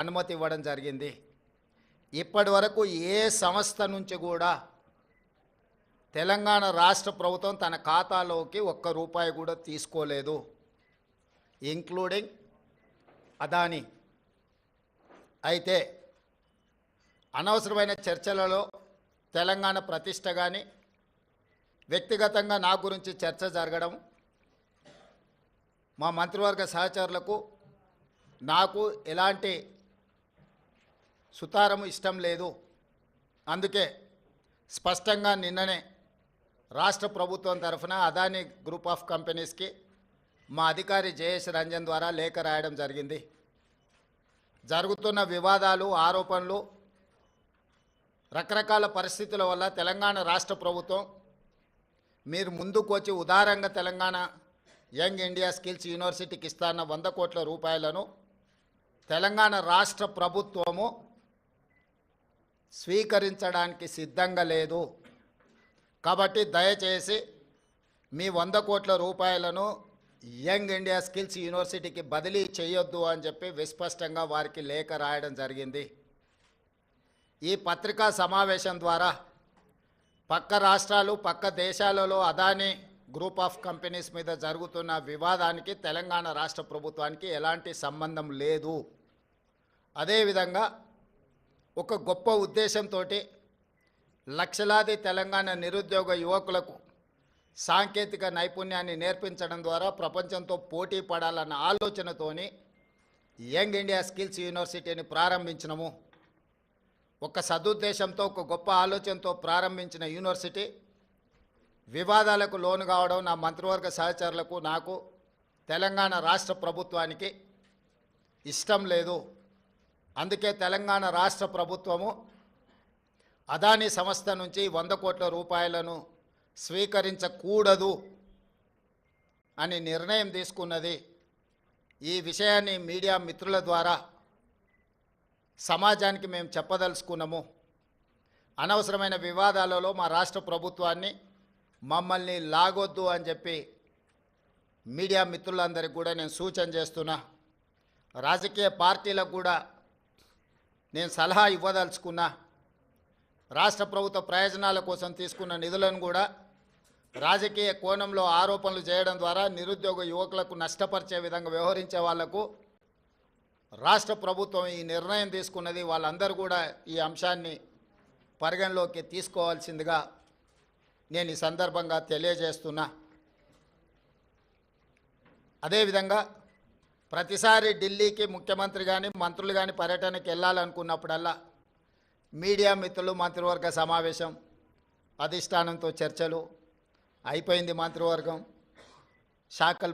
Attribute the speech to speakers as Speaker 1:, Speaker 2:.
Speaker 1: అనుమతి ఇవ్వడం జరిగింది. ఇప్పటి వరకు ఏ సంస్థ నుంచి కూడా తెలంగాణ రాష్ట్ర ప్రభుత్వం తన ఖాతాలోకి ఒక్క రూపాయి కూడా తీసుకోలేదు, ఇంక్లూడింగ్ అదానీ. అయితే అనవసరమైన చర్చలలో తెలంగాణ ప్రతిష్ట కానీ వ్యక్తిగతంగా నా గురించి చర్చ జరగడం మా మంత్రివర్గ సహచరులకు నాకు ఎలాంటి సుతారము ఇష్టం లేదు. అందుకే స్పష్టంగా నిన్ననే రాష్ట్ర ప్రభుత్వం తరఫున అదానీ గ్రూప్ ఆఫ్ కంపెనీస్కి మా అధికారి జయేష్ రంజన్ ద్వారా లేఖ రాయడం జరిగింది. జరుగుతున్న వివాదాలు, ఆరోపణలు, రకరకాల పరిస్థితుల వల్ల తెలంగాణ రాష్ట్ర ప్రభుత్వం మీరు ముందుకు వచ్చి ఉదారంగా తెలంగాణ యంగ్ ఇండియా స్కిల్స్ యూనివర్సిటీకి ఇస్తాన్న 100 కోట్ల రూపాయలను తెలంగాణ రాష్ట్ర ప్రభుత్వము స్వీకరించడానికి సిద్ధంగా లేదు. కాబట్టి దయచేసి మీ 100 కోట్ల రూపాయలను యంగ్ ఇండియా స్కిల్స్ యూనివర్సిటీకి బదిలీ చేయొద్దు అని చెప్పి విస్పష్టంగా వారికి లేఖ రాయడం జరిగింది. ఈ పత్రికా సమావేశం ద్వారా పక్క రాష్ట్రాలు, పక్క దేశాలలో అదానీ గ్రూప్ ఆఫ్ కంపెనీస్ మీద జరుగుతున్న వివాదానికి తెలంగాణ రాష్ట్ర ప్రభుత్వానికి ఎలాంటి సంబంధం లేదు. అదేవిధంగా ఒక గొప్ప ఉద్దేశంతో లక్షలాది తెలంగాణ నిరుద్యోగ యువకులకు సాంకేతిక నైపుణ్యాన్ని నేర్పించడం ద్వారా ప్రపంచంతో పోటీ పడాలన్న ఆలోచనతోని యంగ్ ఇండియా స్కిల్స్ యూనివర్సిటీని ప్రారంభించినము. ఒక సదుద్దేశంతో, ఒక గొప్ప ఆలోచనతో ప్రారంభించిన యూనివర్సిటీ వివాదాలకు లోను కావడం నా మంత్రివర్గ సహచరులకు, నాకు, తెలంగాణ రాష్ట్ర ప్రభుత్వానికి ఇష్టం లేదు. అందుకే తెలంగాణ రాష్ట్ర ప్రభుత్వము అదానీ సంస్థ నుంచి 100 కోట్ల రూపాయలను స్వీకరించకూడదు అని నిర్ణయం తీసుకున్నది. ఈ విషయాన్ని మీడియా మిత్రుల ద్వారా సమాజానికి మేము చెప్పదలుచుకున్నాము. అనవసరమైన వివాదాలలో మా రాష్ట్ర ప్రభుత్వాన్ని, మమ్మల్ని లాగొద్దు అని చెప్పి మీడియా మిత్రులందరికీ కూడా నేను సూచన చేస్తున్నా. రాజకీయ పార్టీలకు కూడా నేను సలహా ఇవ్వదలుచుకున్నా. రాష్ట్ర ప్రభుత్వ ప్రయోజనాల కోసం తీసుకున్న నిధులను కూడా రాజకీయ కోణంలో ఆరోపణలు చేయడం ద్వారా నిరుద్యోగ యువకులకు నష్టపరిచే విధంగా వ్యవహరించే వాళ్లకు రాష్ట్ర ప్రభుత్వం ఈ నిర్ణయం తీసుకున్నది. వాళ్ళందరూ కూడా ఈ అంశాన్ని పరిగణలోకి తీసుకోవాల్సిందిగా నేను ఈ సందర్భంగా తెలియజేస్తున్నా. అదేవిధంగా ప్రతిసారి ఢిల్లీకి ముఖ్యమంత్రి కానీ మంత్రులు కానీ పర్యటనకి వెళ్ళాలనుకున్నప్పుడల్లా మీడియా మిత్రులు మంత్రివర్గ సమావేశం, అధిష్టానంతో చర్చలు అయిపోయింది. మంత్రివర్గం శాఖలు